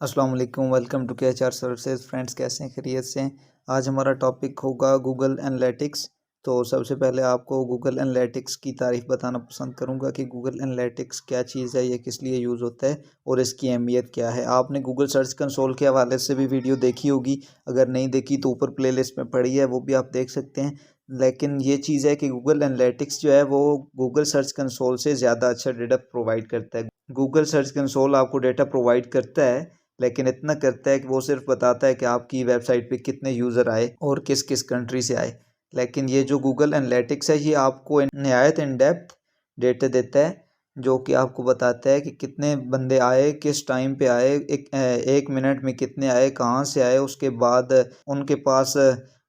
अस्सलाम वालेकुम, welcome to KHR services. Friends, कैसे हैं? खैरियत से हैं? आज हमारा टॉपिक होगा गूगल एनालिटिक्स। तो सबसे पहले आपको गूगल एनालिटिक्स की तारीफ़ बताना पसंद करूंगा कि गूगल एनालिटिक्स क्या चीज़ है, ये किस लिए यूज़ होता है और इसकी अहमियत क्या है। आपने गूगल सर्च कंसोल के हवाले से भी वीडियो देखी होगी, अगर नहीं देखी तो ऊपर प्लेलिस्ट में पड़ी है, वो भी आप देख सकते हैं। लेकिन ये चीज़ है कि गूगल एनालिटिक्स जो है वो गूगल सर्च कंसोल से ज़्यादा अच्छा डेटा प्रोवाइड करता है। गूगल सर्च कंसोल आपको डेटा प्रोवाइड करता है, लेकिन इतना करता है कि वो सिर्फ बताता है कि आपकी वेबसाइट पे कितने यूज़र आए और किस किस कंट्री से आए। लेकिन ये जो गूगल एनालिटिक्स है ये आपको नहायत इन डेप्थ डेटा देता है, जो कि आपको बताता है कि कितने बंदे आए, किस टाइम पे आए, एक मिनट में कितने आए, कहाँ से आए, उसके बाद उनके पास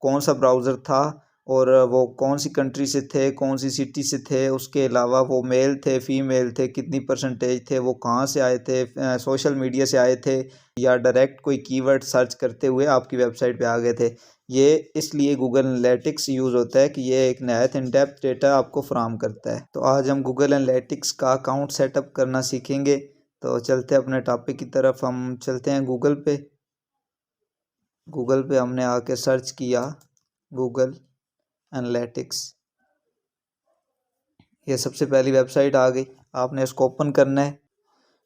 कौन सा ब्राउज़र था और वो कौन सी कंट्री से थे, कौन सी सिटी से थे। उसके अलावा वो मेल थे, फीमेल थे, कितनी परसेंटेज थे, वो कहाँ से आए थे, सोशल मीडिया से आए थे या डायरेक्ट कोई कीवर्ड सर्च करते हुए आपकी वेबसाइट पे आ गए थे। ये इसलिए गूगल एनालिटिक्स यूज़ होता है कि ये एक नहायत इन डेप्थ डेटा आपको फराहम करता है। तो आज हम गूगल एनालिटिक्स का अकाउंट सेटअप करना सीखेंगे। तो चलते हैं अपने टॉपिक की तरफ। हम चलते हैं गूगल पे। गूगल पे हमने आके सर्च किया गूगल एनालिटिक्स। ये सबसे पहली वेबसाइट आ गई, आपने इसको ओपन करना है।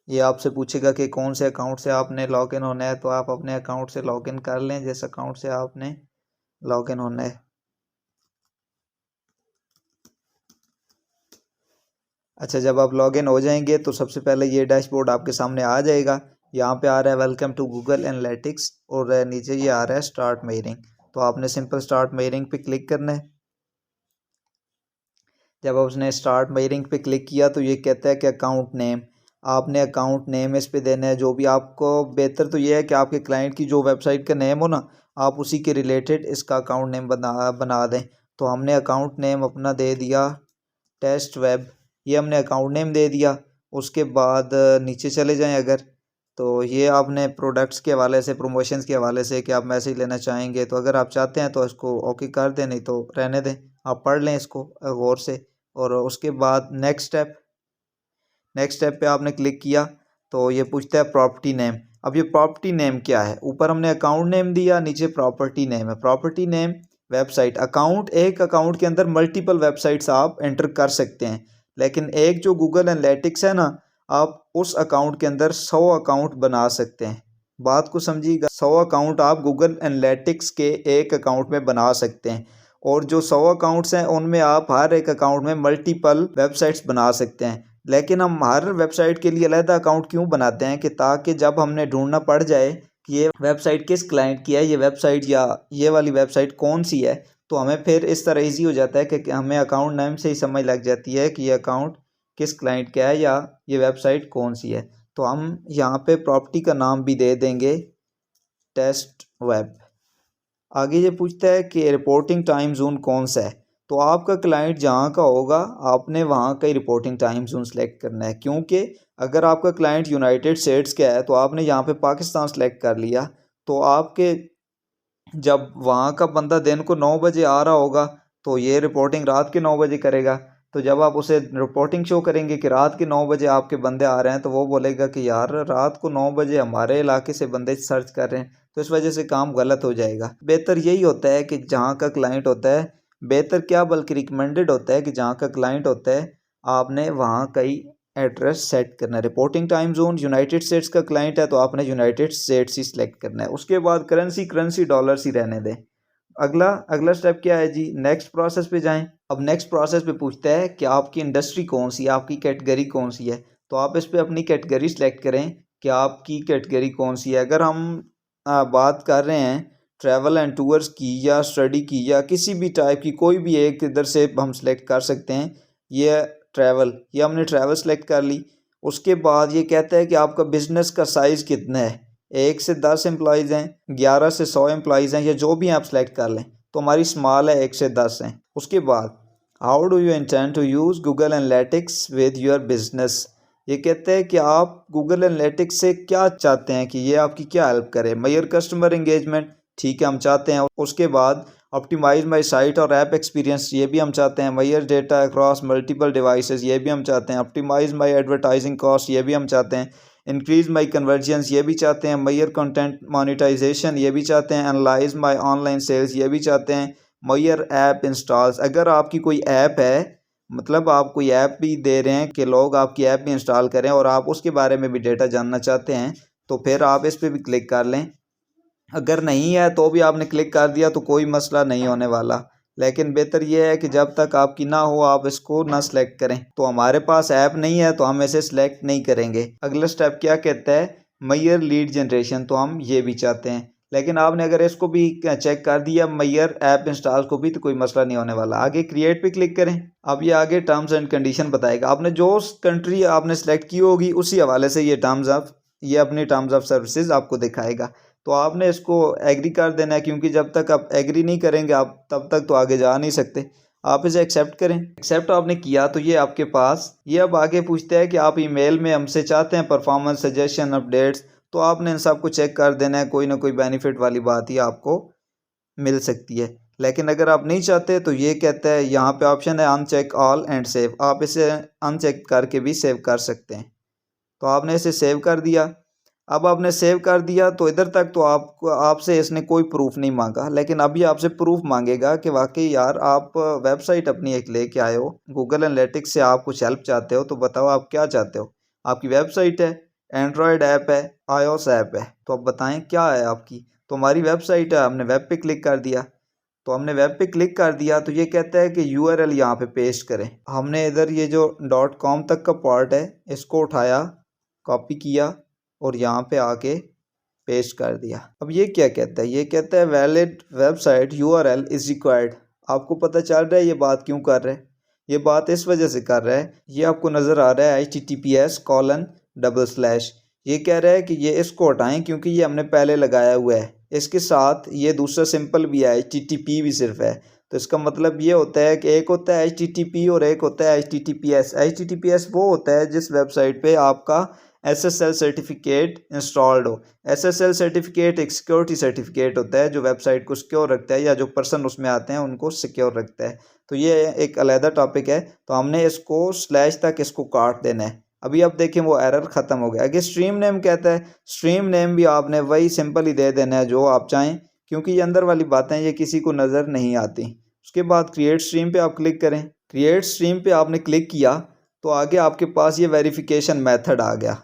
ये आपसे पूछेगा कि कौन से अकाउंट से आपने लॉगिन होना है, तो आप अपने अकाउंट से लॉगिन कर लें जिस अकाउंट से आपने लॉगिन होना है। अच्छा, जब आप लॉगिन हो जाएंगे तो सबसे पहले ये डैशबोर्ड आपके सामने आ जाएगा। यहाँ पे आ रहा है वेलकम टू गूगल एनालिटिक्स और नीचे ये आ रहा है स्टार्ट मेयरिंग। तो आपने सिंपल स्टार्ट मेयरिंग पे क्लिक करना है। जब उसने स्टार्ट मेयरिंग पे क्लिक किया तो ये कहता है कि अकाउंट नेम, आपने अकाउंट नेम इस पे देना है। जो भी आपको बेहतर तो ये है कि आपके क्लाइंट की जो वेबसाइट का नेम हो ना, आप उसी के रिलेटेड इसका अकाउंट नेम बना दें। तो हमने अकाउंट नेम अपना दे दिया टेस्ट वेब, ये हमने अकाउंट नेम दे दिया। उसके बाद नीचे चले जाएं अगर, तो ये आपने प्रोडक्ट्स के हवाले से, प्रमोशंस के हवाले से कि आप मैसेज लेना चाहेंगे, तो अगर आप चाहते हैं तो इसको ओके कर दें, नहीं तो रहने दें। आप पढ़ लें इसको गौर से। और उसके बाद नेक्स्ट स्टेप पे आपने क्लिक किया तो ये पूछता है प्रॉपर्टी नेम। अब ये प्रॉपर्टी नेम क्या है? ऊपर हमने अकाउंट नेम दिया, नीचे प्रॉपर्टी नेम है। प्रॉपर्टी नेम वेबसाइट अकाउंट, एक अकाउंट के अंदर मल्टीपल वेबसाइट्स आप एंटर कर सकते हैं, लेकिन एक जो गूगल एनालिटिक्स है ना, आप उस अकाउंट के अंदर 100 अकाउंट बना सकते हैं। बात को समझिएगा, 100 अकाउंट आप गूगल एनालिटिक्स के एक अकाउंट में बना सकते हैं। और जो 100 अकाउंट्स हैं उनमें आप हर एक अकाउंट में मल्टीपल वेबसाइट्स बना सकते हैं। लेकिन हम हर वेबसाइट के लिए अलग अकाउंट क्यों बनाते हैं? कि ताकि जब हमने ढूंढना पड़ जाए कि ये वेबसाइट किस क्लाइंट की है, ये वेबसाइट या ये वाली वेबसाइट कौन सी है, तो हमें फिर इस तरह इजी हो जाता है कि हमें अकाउंट नेम से ही समझ लग जाती है कि ये अकाउंट किस क्लाइंट का है या ये वेबसाइट कौन सी है। तो हम यहाँ पे प्रॉपर्टी का नाम भी दे देंगे टेस्ट वेब। आगे ये पूछता है कि रिपोर्टिंग टाइम जोन कौन सा है। तो आपका क्लाइंट जहाँ का होगा आपने वहाँ का ही रिपोर्टिंग टाइम जोन सेलेक्ट करना है, क्योंकि अगर आपका क्लाइंट यूनाइटेड स्टेट्स का है तो आपने यहाँ पे पाकिस्तान सेलेक्ट कर लिया, तो आपके जब वहाँ का बंदा दिन को 9 बजे आ रहा होगा तो ये रिपोर्टिंग रात के 9 बजे करेगा। तो जब आप उसे रिपोर्टिंग शो करेंगे कि रात के 9 बजे आपके बंदे आ रहे हैं, तो वो बोलेगा कि यार रात को 9 बजे हमारे इलाके से बंदे सर्च कर रहे हैं, तो इस वजह से काम गलत हो जाएगा। बेहतर यही होता है कि जहाँ का क्लाइंट होता है, बेहतर क्या बल्कि रिकमेंडेड होता है कि जहाँ का क्लाइंट होता है आपने वहाँ का ही एड्रेस सेट करना है। Reporting time zone United states का क्लाइंट है तो आपने यूनाइटेड स्टेट्स ही सिलेक्ट करना है। उसके बाद करेंसी डॉलर्स ही रहने दें। अगला अगला स्टेप क्या है जी? नेक्स्ट प्रोसेस पे जाएं। अब नेक्स्ट प्रोसेस पे पूछता है कि आपकी इंडस्ट्री कौन सी है, आपकी कैटेगरी कौन सी है। तो आप इस पे अपनी कैटेगरी सेलेक्ट करें कि आपकी कैटेगरी कौन सी है। अगर हम बात कर रहे हैं ट्रैवल एंड टूर्स की या स्टडी की या किसी भी टाइप की, कोई भी एक इधर से हम सेलेक्ट कर सकते हैं। ये ट्रैवल, ये हमने ट्रैवल सेलेक्ट कर ली। उसके बाद ये कहता है कि आपका बिजनेस का साइज़ कितना है, 1 से 10 एम्प्लॉयज़ हैं, 11 से 100 एम्प्लॉयज़ हैं, या जो भी आप सेलेक्ट कर लें। तो हमारी स्मॉल है, 1 से 10 हैं। उसके बाद how do you intend to use Google Analytics with your business. ये कहते हैं कि आप गूगल एनालिटिक्स से क्या चाहते हैं कि ये आपकी क्या हेल्प करे। मेजर कस्टमर एंगेजमेंट, ठीक है, हम चाहते हैं। उसके बाद ऑप्टिमाइज माई साइट और ऐप एक्सपीरियंस, ये भी हम चाहते हैं। Measure data across multiple devices, ये भी हम चाहते हैं। ऑप्टिमाइज माई एडवर्टाइजिंग कॉस्ट, ये भी हम चाहते हैं। इंक्रीज माई कन्वर्जन्स ये भी चाहते हैं, मैयर कंटेंट मोनेटाइजेशन ये भी चाहते हैं, एनालाइज माई ऑनलाइन सेल्स ये भी चाहते हैं, मैयर ऐप इंस्टॉल्स। अगर आपकी कोई ऐप है, मतलब आप कोई ऐप भी दे रहे हैं कि लोग आपकी ऐप भी इंस्टॉल करें और आप उसके बारे में भी डेटा जानना चाहते हैं, तो फिर आप इस पर भी क्लिक कर लें। अगर नहीं है तो भी आपने क्लिक कर दिया तो कोई मसला नहीं होने वाला, लेकिन बेहतर यह है कि जब तक आपकी ना हो आप इसको ना सेलेक्ट करें। तो हमारे पास ऐप नहीं है तो हम इसे सिलेक्ट नहीं करेंगे। अगला स्टेप क्या कहता है, मैयर लीड जनरेशन, तो हम ये भी चाहते हैं। लेकिन आपने अगर इसको भी चेक कर दिया मैयर ऐप इंस्टॉल को भी, तो कोई मसला नहीं होने वाला। आगे क्रिएट पे क्लिक करें। अब ये आगे टर्म्स एंड कंडीशन बताएगा। आपने जो कंट्री आपने सेलेक्ट की होगी उसी हवाले से ये अपनी टर्म्स ऑफ सर्विसेज आपको दिखाएगा। तो आपने इसको एग्री कर देना है, क्योंकि जब तक आप एग्री नहीं करेंगे आप तब तक तो आगे जा नहीं सकते। आप इसे एक्सेप्ट करें। एक्सेप्ट आपने किया तो ये आपके पास ये अब आगे पूछता है कि आप ईमेल में हमसे चाहते हैं परफॉर्मेंस सजेशन अपडेट्स, तो आपने इन सब को चेक कर देना है। कोई ना कोई बेनिफिट वाली बात ही आपको मिल सकती है। लेकिन अगर आप नहीं चाहते तो ये कहता है यहाँ पे ऑप्शन है अनचेक ऑल एंड सेव, आप इसे अनचेक करके भी सेव कर सकते हैं। तो आपने इसे सेव कर दिया। अब आपने सेव कर दिया तो इधर तक तो आपसे इसने कोई प्रूफ नहीं मांगा, लेकिन अभी आपसे प्रूफ मांगेगा कि वाकई यार आप वेबसाइट अपनी एक लेके आए हो, गूगल एनालिटिक्स से आप कुछ हेल्प चाहते हो, तो बताओ आप क्या चाहते हो। आपकी वेबसाइट है, एंड्रॉयड ऐप है, iOS ऐप है, तो अब बताएं क्या है आपकी। तो हमारी वेबसाइट है, हमने वेब पे क्लिक कर दिया। तो हमने वेब पे क्लिक कर दिया तो ये कहता है कि URL यहाँ पे पेस्ट करें। हमने इधर ये जो .com तक का पार्ट है इसको उठाया, कॉपी किया और यहाँ पे आके पेस्ट कर दिया। अब ये क्या कहता है, ये कहता है valid website URL is required. आपको पता चल रहा है ये बात क्यों कर रहा है, ये बात इस वजह से कर रहा है, ये आपको नज़र आ रहा है https:// ये कह रहा है कि ये इसको हटाएं क्योंकि ये हमने पहले लगाया हुआ है। इसके साथ ये दूसरा सिंपल भी है, HTTP भी सिर्फ है। तो इसका मतलब ये होता है कि एक होता है HTTP और एक होता है HTTPS। HTTPS वो होता है जिस वेबसाइट पे आपका SSL सर्टिफिकेट इंस्टॉल्ड हो। SSL सर्टिफिकेट एक सिक्योरिटी सर्टिफिकेट होता है जो वेबसाइट को सिक्योर रखता है या जो पर्सन उसमें आते हैं उनको सिक्योर रखता है। तो ये एक अलहदा टॉपिक है। तो हमने इसको स्लैश तक इसको काट देना है। अभी आप देखें वो एरर ख़त्म हो गया। आगे स्ट्रीम नेम कहता है, स्ट्रीम नेम भी आपने वही सिंपल ही दे देना है जो आप चाहें, क्योंकि ये अंदर वाली बातें ये किसी को नज़र नहीं आती। उसके बाद क्रिएट स्ट्रीम पे आप क्लिक करें। क्रिएट स्ट्रीम पे आपने क्लिक किया तो आगे आपके पास ये वेरिफिकेशन मेथड आ गया।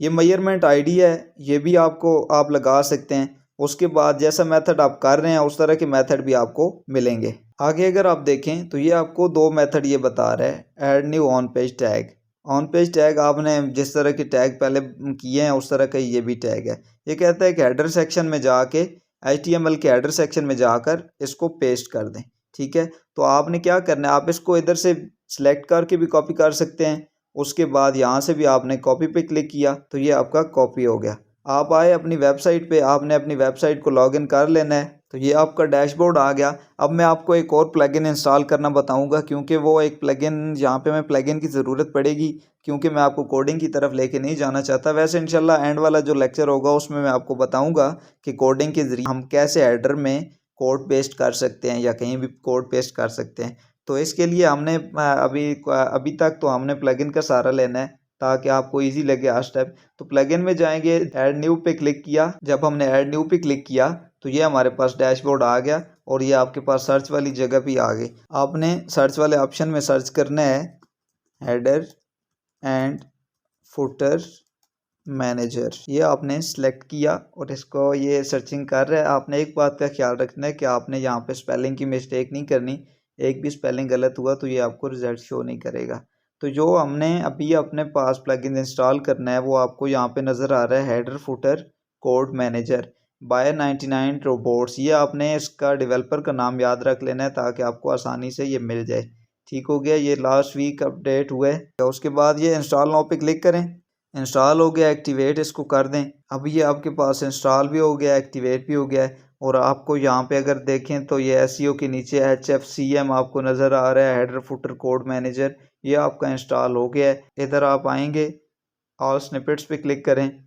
ये मेजरमेंट आईडी है, ये भी आप लगा सकते हैं। उसके बाद जैसा मेथड आप कर रहे हैं उस तरह के मेथड भी आपको मिलेंगे। आगे अगर आप देखें तो ये आपको दो मेथड ये बता रहा है, add new on page tag. On page tag आपने जिस तरह के टैग पहले किए हैं उस तरह का ये भी टैग है। ये कहता है कि हेडर सेक्शन में जाके HTML के हेडर सेक्शन में जाकर इसको पेस्ट कर दें। ठीक है, तो आपने क्या करना है, आप इसको इधर से सिलेक्ट करके भी कॉपी कर सकते हैं। उसके बाद यहाँ से भी आपने कॉपी पे क्लिक किया तो ये आपका कॉपी हो गया। आप आए अपनी वेबसाइट पे, आपने अपनी वेबसाइट को लॉगिन कर लेना है। तो ये आपका डैशबोर्ड आ गया। अब मैं आपको एक और प्लगइन इंस्टॉल करना बताऊंगा, क्योंकि वो एक प्लगइन यहाँ पे मैं प्लगइन की ज़रूरत पड़ेगी, क्योंकि मैं आपको कोडिंग की तरफ लेके नहीं जाना चाहता। वैसे इंशाल्लाह एंड वाला जो लेक्चर होगा उसमें मैं आपको बताऊँगा कि कोडिंग के ज़रिए हम कैसे हेडर में कोड पेस्ट कर सकते हैं या कहीं भी कोड पेस्ट कर सकते हैं। तो इसके लिए हमने अभी तक तो हमने प्लगइन का सहारा लेना है ताकि आपको इजी लगे हर स्टेप। तो प्लगइन में जाएंगे, ऐड न्यू पे क्लिक किया। जब हमने ऐड न्यू पे क्लिक किया तो ये हमारे पास डैशबोर्ड आ गया और ये आपके पास सर्च वाली जगह भी आ गई। आपने सर्च वाले ऑप्शन में सर्च करना है हेडर एंड फुटर मैनेजर। ये आपने सेलेक्ट किया और इसको ये सर्चिंग कर रहा है। आपने एक बात का ख्याल रखना है कि आपने यहाँ पे स्पेलिंग की मिस्टेक नहीं करनी। एक भी स्पेलिंग गलत हुआ तो ये आपको रिजल्ट शो नहीं करेगा। तो जो हमने अभी अपने पास प्लगइन इंस्टॉल करना है वो आपको यहाँ पे नज़र आ रहा है, header footer code manager by 99 robots. ये आपने इसका डेवलपर का नाम याद रख लेना है ताकि आपको आसानी से ये मिल जाए। ठीक हो गया, ये लास्ट वीक अपडेट हुआ है। तो उसके बाद ये इंस्टॉल नाउ पे क्लिक करें। इंस्टॉल हो गया, एक्टिवेट इसको कर दें। अब ये आपके पास इंस्टॉल भी हो गया, एक्टिवेट भी हो गया है। और आपको यहाँ पे अगर देखें तो ये SEO के नीचे HFCM आपको नज़र आ रहा है, हेडर फुटर कोड मैनेजर। ये आपका इंस्टॉल हो गया है। इधर आप आएंगे, ऑल स्निपेट्स पे क्लिक करें।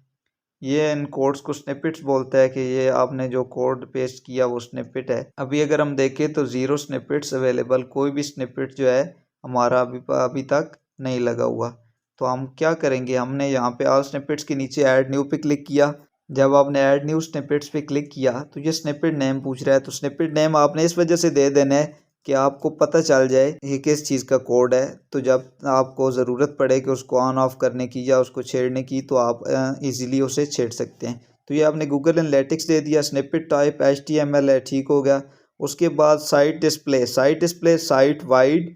ये इन कोड्स को स्निपेट्स बोलता है कि ये आपने जो कोड पेस्ट किया वो स्निपेट है। अभी अगर हम देखें तो 0 स्निपेट्स अवेलेबल, कोई भी स्निपेट जो है हमारा अभी तक नहीं लगा हुआ। तो हम क्या करेंगे, हमने यहाँ पे ऑल स्निपेट्स के नीचे ऐड न्यू पे क्लिक किया। जब आपने ऐड न्यू स्निपेट्स पे क्लिक किया तो ये स्निपेट नेम पूछ रहा है। तो स्निपेट नेम आपने इस वजह से दे देना है कि आपको पता चल जाए ये किस चीज़ का कोड है। तो जब आपको ज़रूरत पड़े कि उसको ऑन ऑफ करने की या उसको छेड़ने की तो आप इजीली उसे छेड़ सकते हैं। तो ये आपने गूगल एनालिटिक्स दे दिया, स्निपेट टाइप HTML है, ठीक हो गया। उसके बाद साइट डिस्प्ले, साइट वाइड।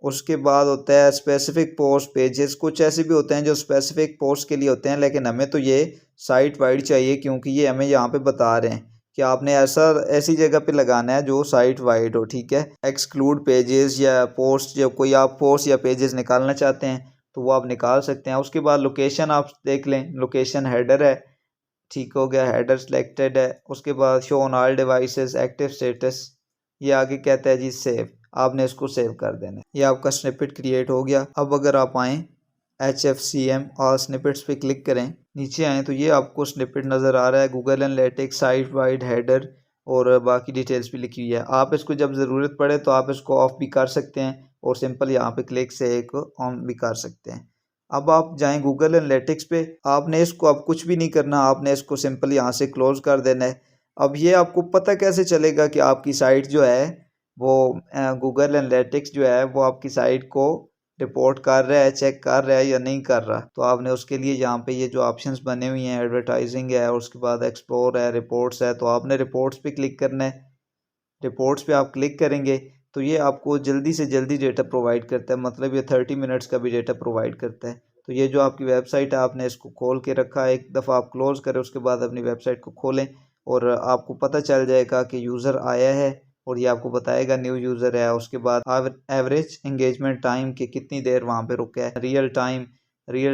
उसके बाद होता है स्पेसिफिक पोस्ट पेजेस। कुछ ऐसे भी होते हैं जो स्पेसिफिक पोस्ट के लिए होते हैं, लेकिन हमें तो ये साइट वाइड चाहिए क्योंकि ये हमें यहाँ पे बता रहे हैं कि आपने ऐसी जगह पे लगाना है जो साइट वाइड हो, ठीक है। एक्सक्लूड पेजेस या पोस्ट, जब कोई आप पोस्ट या पेजेस निकालना चाहते हैं तो वो आप निकाल सकते हैं। उसके बाद लोकेशन आप देख लें, लोकेशन हेडर है, ठीक हो गया, हेडर सिलेक्टेड है। उसके बाद show on all devices, active status, ये आगे कहता है जी सेव, आपने इसको सेव कर देना है। ये आपका स्निपेट क्रिएट हो गया। अब अगर आप आएँ HFCM और स्निपेट्स पे क्लिक करें, नीचे आएँ तो ये आपको स्निपेट नज़र आ रहा है, Google analytics, site wide, header और बाकी डिटेल्स भी लिखी हुई है। आप इसको जब ज़रूरत पड़े तो आप इसको ऑफ भी कर सकते हैं और सिंपल यहाँ पे क्लिक से एक ऑन भी कर सकते हैं। अब आप जाएं गूगल एनालिटिक्स पे, आपने इसको अब कुछ भी नहीं करना, आपने इसको सिंपल यहाँ से क्लोज कर देना है। अब ये आपको पता कैसे चलेगा कि आपकी साइट जो है वो गूगल एनालिटिक्स जो है वो आपकी साइट को रिपोर्ट कर रहा है, चेक कर रहा है या नहीं कर रहा। तो आपने उसके लिए यहाँ पे ये जो ऑप्शंस बने हुए हैं, एडवर्टाइजिंग है और उसके बाद एक्सप्लोर है, रिपोर्ट्स है, तो आपने रिपोर्ट्स पे क्लिक करना है। रिपोर्ट्स पे आप क्लिक करेंगे तो ये आपको जल्दी से जल्दी डेटा प्रोवाइड करता है, मतलब ये 30 मिनट्स का भी डेटा प्रोवाइड करता है। तो ये जो आपकी वेबसाइट है आपने इसको खोल के रखा है, एक दफ़ा आप क्लोज़ करें उसके बाद अपनी वेबसाइट को खोलें और आपको पता चल जाएगा कि यूज़र आया है और ये आपको बताएगा न्यू यूज़र है। उसके बाद एवरेज इंगेजमेंट टाइम कि कितनी देर वहाँ पे रुका है, रियल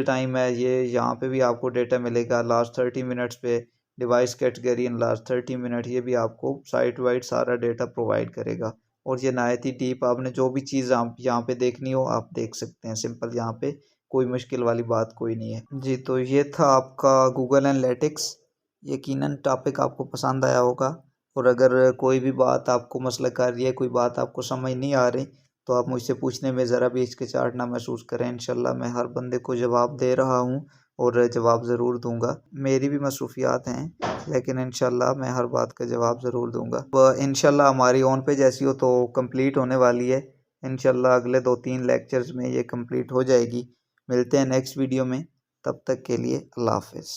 टाइम है ये, यहाँ पे भी आपको डेटा मिलेगा लास्ट 30 मिनट्स पे, device category in last 30 minute, ये भी आपको साइट वाइड सारा डेटा प्रोवाइड करेगा। और ये नहायत ही डीप, आपने जो भी चीज़ आप यहाँ पे देखनी हो आप देख सकते हैं, सिंपल, यहाँ पे कोई मुश्किल वाली बात कोई नहीं है जी। तो ये था आपका गूगल एनालिटिक्स। यकीनन टॉपिक आपको पसंद आया होगा और अगर कोई भी बात आपको मसला कर रही है, कोई बात आपको समझ नहीं आ रही तो आप मुझसे पूछने में ज़रा भी हिचकिचाहट ना महसूस करें। इंशाल्लाह मैं हर बंदे को जवाब दे रहा हूँ और जवाब ज़रूर दूंगा। मेरी भी मसरूफियात हैं लेकिन इंशाल्लाह मैं हर बात का जवाब ज़रूर दूंगा। इंशाल्लाह हमारी ऑन पेज ऐसी हो तो कंप्लीट होने वाली है। इंशाल्लाह अगले 2-3 लेक्चर्स में ये कंप्लीट हो जाएगी। मिलते हैं नेक्स्ट वीडियो में, तब तक के लिए अल्लाह हाफ़िज़।